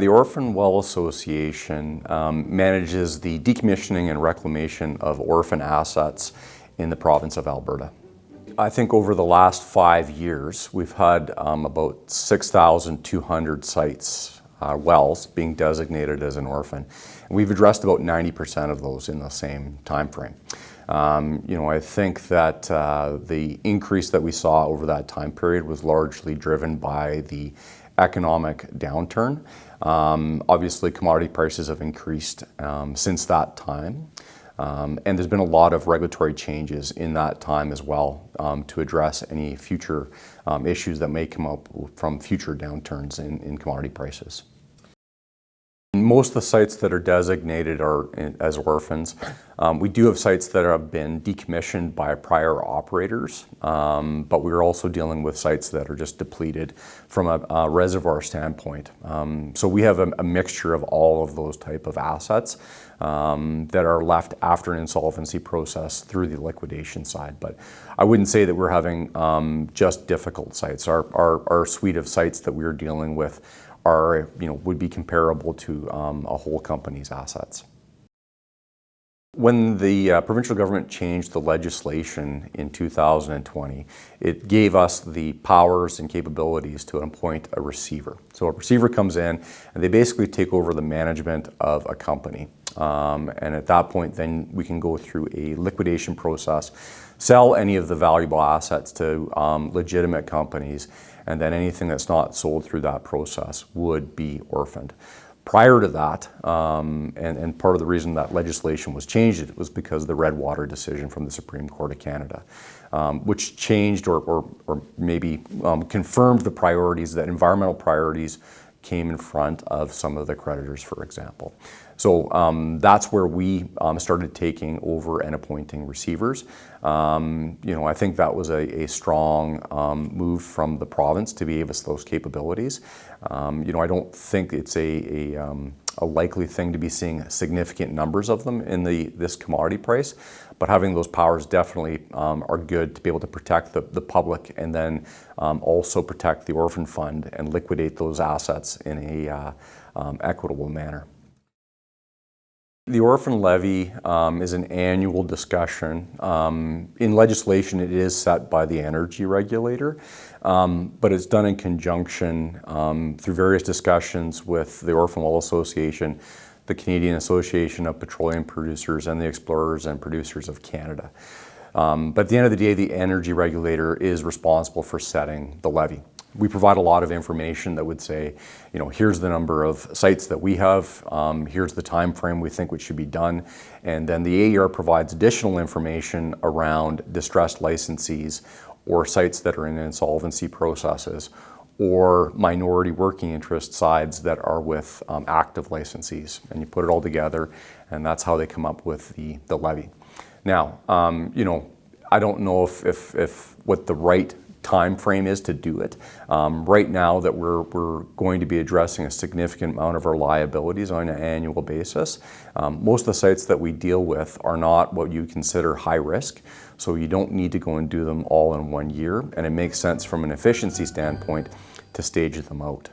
the Orphan Well Association manages the decommissioning and reclamation of orphan assets in the province of Alberta. I think over the last 5 years, we've had about 6,200 sites, wells, being designated as an orphan. And we've addressed about 90% of those in the same time frame. I think that the increase that we saw over that time period was largely driven by the economic downturn. Obviously, commodity prices have increased since that time. And there's been a lot of regulatory changes in that time as well to address any future issues that may come up from future downturns in commodity prices. Most of the sites that are designated as orphans. We do have sites that have been decommissioned by prior operators, but we're also dealing with sites that are just depleted from a reservoir standpoint. So we have a mixture of all of those type of assets that are left after an insolvency process through the liquidation side. But I wouldn't say that we're having just difficult sites. Our suite of sites that we're dealing with would be comparable to a whole company's assets. When the provincial government changed the legislation in 2020, it gave us the powers and capabilities to appoint a receiver. So a receiver comes in and they basically take over the management of a company. And at that point, then we can go through a liquidation process, sell any of the valuable assets to legitimate companies, and then anything that's not sold through that process would be orphaned. Prior to that, and part of the reason that legislation was changed, it was because of the Redwater decision from the Supreme Court of Canada, which changed or maybe confirmed the priorities, that environmental priorities came in front of some of the creditors, for example. So that's where we started taking over and appointing receivers. I think that was a strong move from the province to be able to those capabilities. I don't think it's a likely thing to be seeing significant numbers of them in this commodity price, but having those powers definitely are good to be able to protect the public and then also protect the orphan fund and liquidate those assets in a equitable manner. The orphan levy is an annual discussion. In legislation, it is set by the energy regulator, but it's done in conjunction through various discussions with the Orphan Well Association, the Canadian Association of Petroleum Producers, and the Explorers and Producers of Canada. But at the end of the day, the energy regulator is responsible for setting the levy. We provide a lot of information that would say, here's the number of sites that we have, here's the time frame we think which should be done, and then the AER provides additional information around distressed licensees or sites that are in insolvency processes or minority working interest sides that are with active licensees. And you put it all together, and that's how they come up with the levy. Now, I don't know if what the right time frame is to do it. Right now that we're going to be addressing a significant amount of our liabilities on an annual basis. Most of the sites that we deal with are not what you consider high risk, so you don't need to go and do them all in 1 year, and it makes sense from an efficiency standpoint to stage them out.